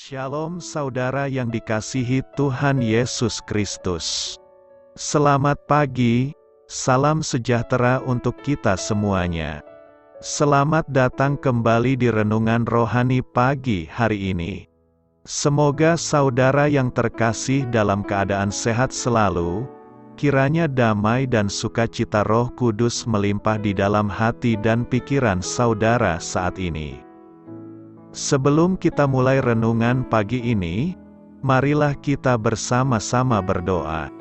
Shalom saudara yang dikasihi Tuhan Yesus Kristus. Selamat pagi, salam sejahtera untuk kita semuanya. Selamat datang kembali di Renungan Rohani pagi hari ini. Semoga saudara yang terkasih dalam keadaan sehat selalu, kiranya damai dan sukacita Roh Kudus melimpah di dalam hati dan pikiran saudara saat ini. Sebelum kita mulai renungan pagi ini, marilah kita bersama-sama berdoa.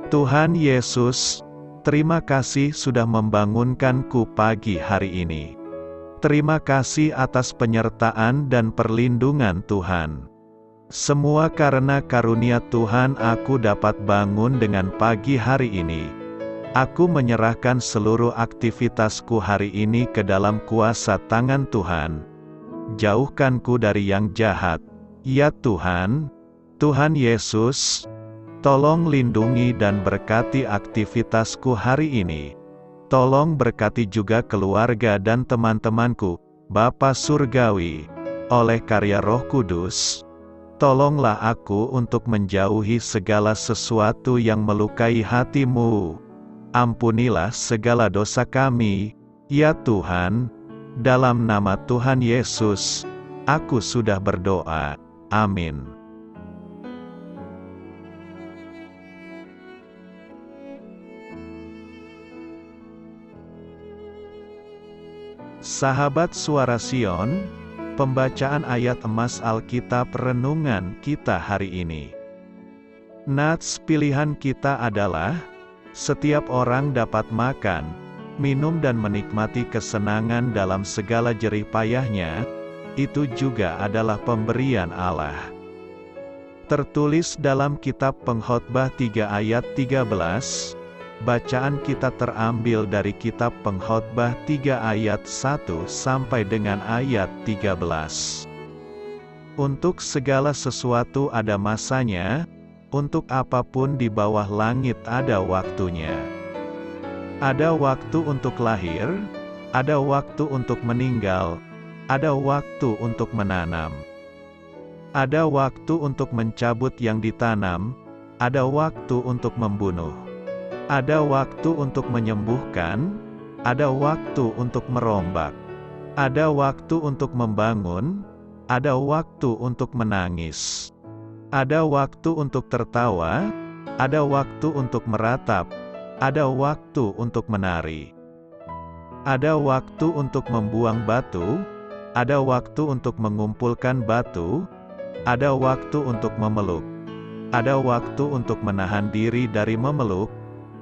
Tuhan Yesus, terima kasih sudah membangunkanku pagi hari ini. Terima kasih atas penyertaan dan perlindungan Tuhan. Semua karena karunia Tuhan aku dapat bangun dengan pagi hari ini. Aku menyerahkan seluruh aktivitasku hari ini ke dalam kuasa tangan Tuhan. Jauhkanku dari yang jahat, ya Tuhan. Tuhan Yesus, tolong lindungi dan berkati aktivitasku hari ini. Tolong berkati juga keluarga dan teman-temanku, Bapa Surgawi, oleh karya Roh Kudus. Tolonglah aku untuk menjauhi segala sesuatu yang melukai hati-Mu. Ampunilah segala dosa kami, ya Tuhan. Dalam nama Tuhan Yesus, aku sudah berdoa. Amin. Sahabat Suara Sion, pembacaan ayat emas Alkitab renungan kita hari ini. Nats pilihan kita adalah, setiap orang dapat makan, minum dan menikmati kesenangan dalam segala jerih payahnya, itu juga adalah pemberian Allah. Tertulis dalam kitab Pengkhotbah 3 ayat 13, bacaan kita terambil dari kitab Pengkhotbah 3 ayat 1 sampai dengan ayat 13. Untuk segala sesuatu ada masanya, untuk apapun di bawah langit ada waktunya. Ada waktu untuk lahir, ada waktu untuk meninggal, ada waktu untuk menanam. Ada waktu untuk mencabut yang ditanam, ada waktu untuk membunuh. Ada waktu untuk menyembuhkan, ada waktu untuk merombak. Ada waktu untuk membangun, ada waktu untuk menangis. Ada waktu untuk tertawa, ada waktu untuk meratap. Ada waktu untuk menari. Ada waktu untuk membuang batu, ada waktu untuk mengumpulkan batu, ada waktu untuk memeluk. Ada waktu untuk menahan diri dari memeluk,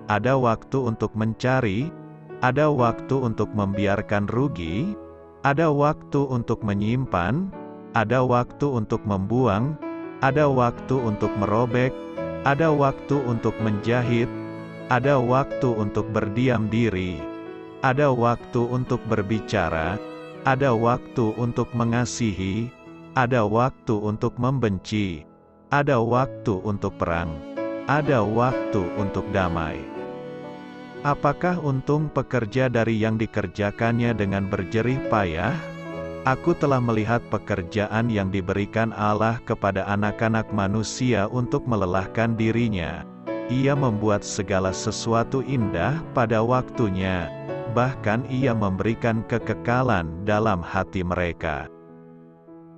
ada waktu untuk mencari, ada waktu untuk membiarkan rugi, ada waktu untuk menyimpan, ada waktu untuk membuang, ada waktu untuk merobek, ada waktu untuk menjahit, ada waktu untuk berdiam diri, ada waktu untuk berbicara, ada waktu untuk mengasihi, ada waktu untuk membenci, ada waktu untuk perang, ada waktu untuk damai. Apakah untung pekerja dari yang dikerjakannya dengan berjerih payah? Aku telah melihat pekerjaan yang diberikan Allah kepada anak-anak manusia untuk melelahkan dirinya. Ia membuat segala sesuatu indah pada waktunya, bahkan ia memberikan kekekalan dalam hati mereka.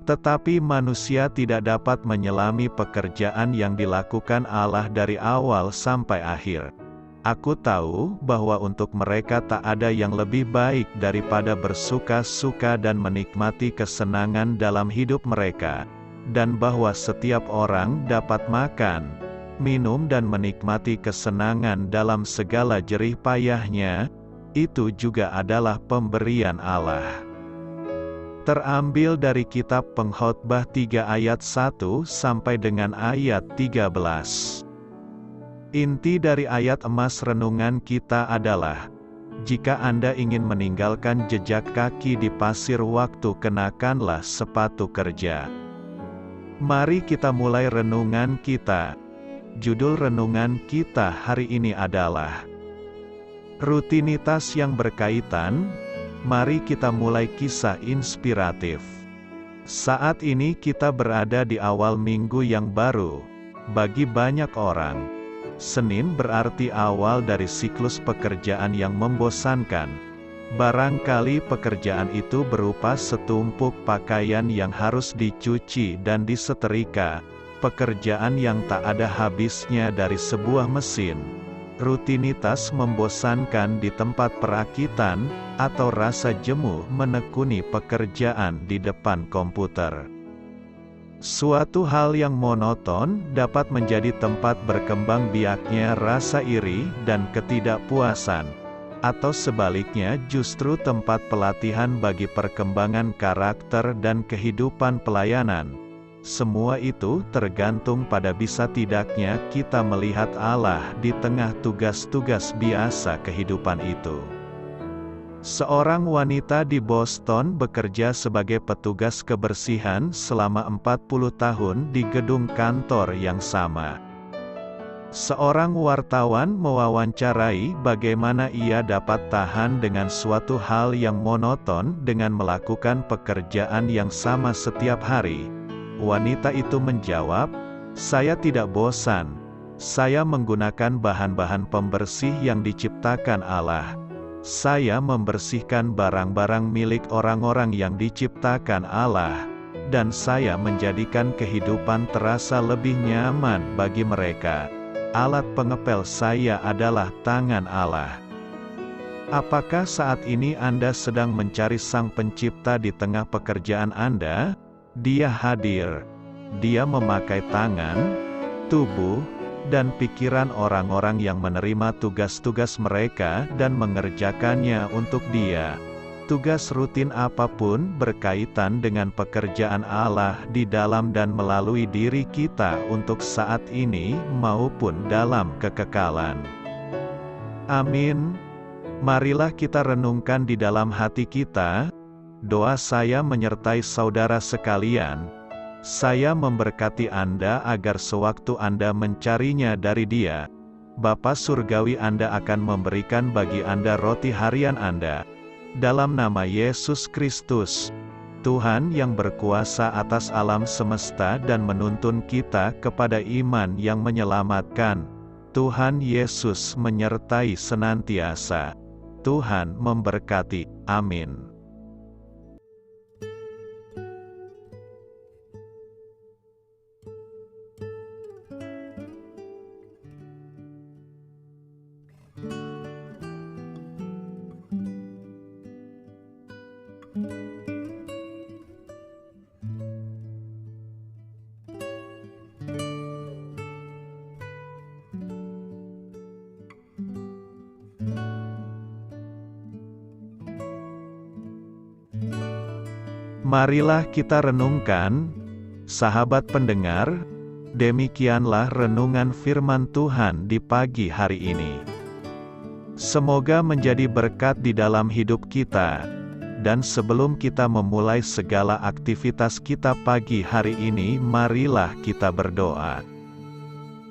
Tetapi manusia tidak dapat menyelami pekerjaan yang dilakukan Allah dari awal sampai akhir. Aku tahu bahwa untuk mereka tak ada yang lebih baik daripada bersuka-suka dan menikmati kesenangan dalam hidup mereka, dan bahwa setiap orang dapat makan, minum dan menikmati kesenangan dalam segala jerih payahnya, itu juga adalah pemberian Allah. Terambil dari kitab Pengkhotbah 3 ayat 1 sampai dengan ayat 13. Inti dari ayat emas renungan kita adalah, jika Anda ingin meninggalkan jejak kaki di pasir waktu, kenakanlah sepatu kerja. Mari kita mulai renungan kita. Judul renungan kita hari ini adalah rutinitas yang berkaitan. Mari kita mulai kisah inspiratif. Saat ini kita berada di awal minggu yang baru. Bagi banyak orang, Senin berarti awal dari siklus pekerjaan yang membosankan. Barangkali pekerjaan itu berupa setumpuk pakaian yang harus dicuci dan disetrika, pekerjaan yang tak ada habisnya dari sebuah mesin, rutinitas membosankan di tempat perakitan, atau rasa jenuh menekuni pekerjaan di depan komputer. Suatu hal yang monoton dapat menjadi tempat berkembang biaknya rasa iri dan ketidakpuasan, atau sebaliknya justru tempat pelatihan bagi perkembangan karakter dan kehidupan pelayanan. Semua itu tergantung pada bisa tidaknya kita melihat Allah di tengah tugas-tugas biasa kehidupan itu. Seorang wanita di Boston bekerja sebagai petugas kebersihan selama 40 tahun di gedung kantor yang sama. Seorang wartawan mewawancarai bagaimana ia dapat tahan dengan suatu hal yang monoton dengan melakukan pekerjaan yang sama setiap hari. Wanita itu menjawab, "Saya tidak bosan. Saya menggunakan bahan-bahan pembersih yang diciptakan Allah. Saya membersihkan barang-barang milik orang-orang yang diciptakan Allah, dan saya menjadikan kehidupan terasa lebih nyaman bagi mereka. Alat pengepel saya adalah tangan Allah." Apakah saat ini Anda sedang mencari Sang Pencipta di tengah pekerjaan Anda? Dia hadir. Dia memakai tangan, tubuh, dan pikiran orang-orang yang menerima tugas-tugas mereka dan mengerjakannya untuk Dia. Tugas rutin apapun berkaitan dengan pekerjaan Allah di dalam dan melalui diri kita untuk saat ini maupun dalam kekekalan. Amin. Marilah kita renungkan di dalam hati kita. Doa saya menyertai saudara sekalian. Saya memberkati Anda agar sewaktu Anda mencarinya dari Dia, Bapa Surgawi Anda akan memberikan bagi Anda roti harian Anda. Dalam nama Yesus Kristus, Tuhan yang berkuasa atas alam semesta dan menuntun kita kepada iman yang menyelamatkan, Tuhan Yesus menyertai senantiasa. Tuhan memberkati. Amin. Marilah kita renungkan, sahabat pendengar, demikianlah renungan firman Tuhan di pagi hari ini. Semoga menjadi berkat di dalam hidup kita, dan sebelum kita memulai segala aktivitas kita pagi hari ini, marilah kita berdoa.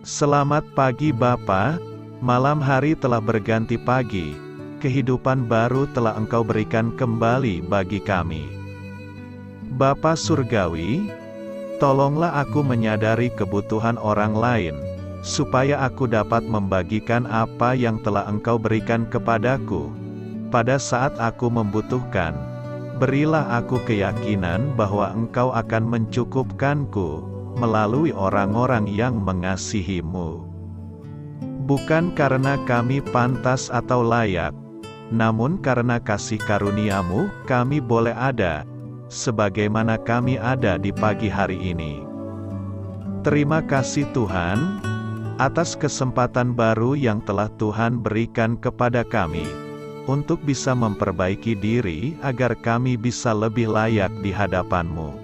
Selamat pagi Bapa, malam hari telah berganti pagi, kehidupan baru telah Engkau berikan kembali bagi kami. Bapa Surgawi, tolonglah aku menyadari kebutuhan orang lain, supaya aku dapat membagikan apa yang telah Engkau berikan kepadaku. Pada saat aku membutuhkan, berilah aku keyakinan bahwa Engkau akan mencukupkanku, melalui orang-orang yang mengasihi-Mu. Bukan karena kami pantas atau layak, namun karena kasih karunia-Mu, kami boleh ada, sebagaimana kami ada di pagi hari ini. Terima kasih Tuhan, atas kesempatan baru yang telah Tuhan berikan kepada kami, untuk bisa memperbaiki diri agar kami bisa lebih layak di hadapan-Mu.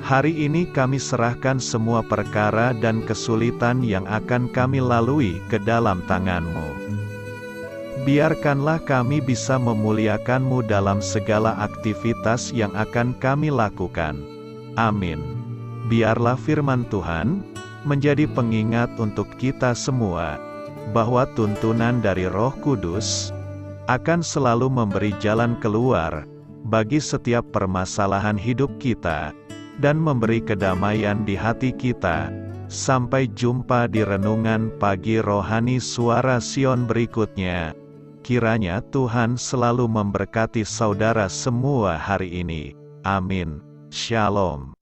Hari ini kami serahkan semua perkara dan kesulitan yang akan kami lalui ke dalam tangan-Mu. Biarkanlah kami bisa memuliakan-Mu dalam segala aktivitas yang akan kami lakukan. Amin. Biarlah firman Tuhan menjadi pengingat untuk kita semua, bahwa tuntunan dari Roh Kudus akan selalu memberi jalan keluar, bagi setiap permasalahan hidup kita, dan memberi kedamaian di hati kita. Sampai jumpa di renungan pagi rohani Suara Sion berikutnya. Kiranya Tuhan selalu memberkati saudara semua hari ini. Amin. Shalom.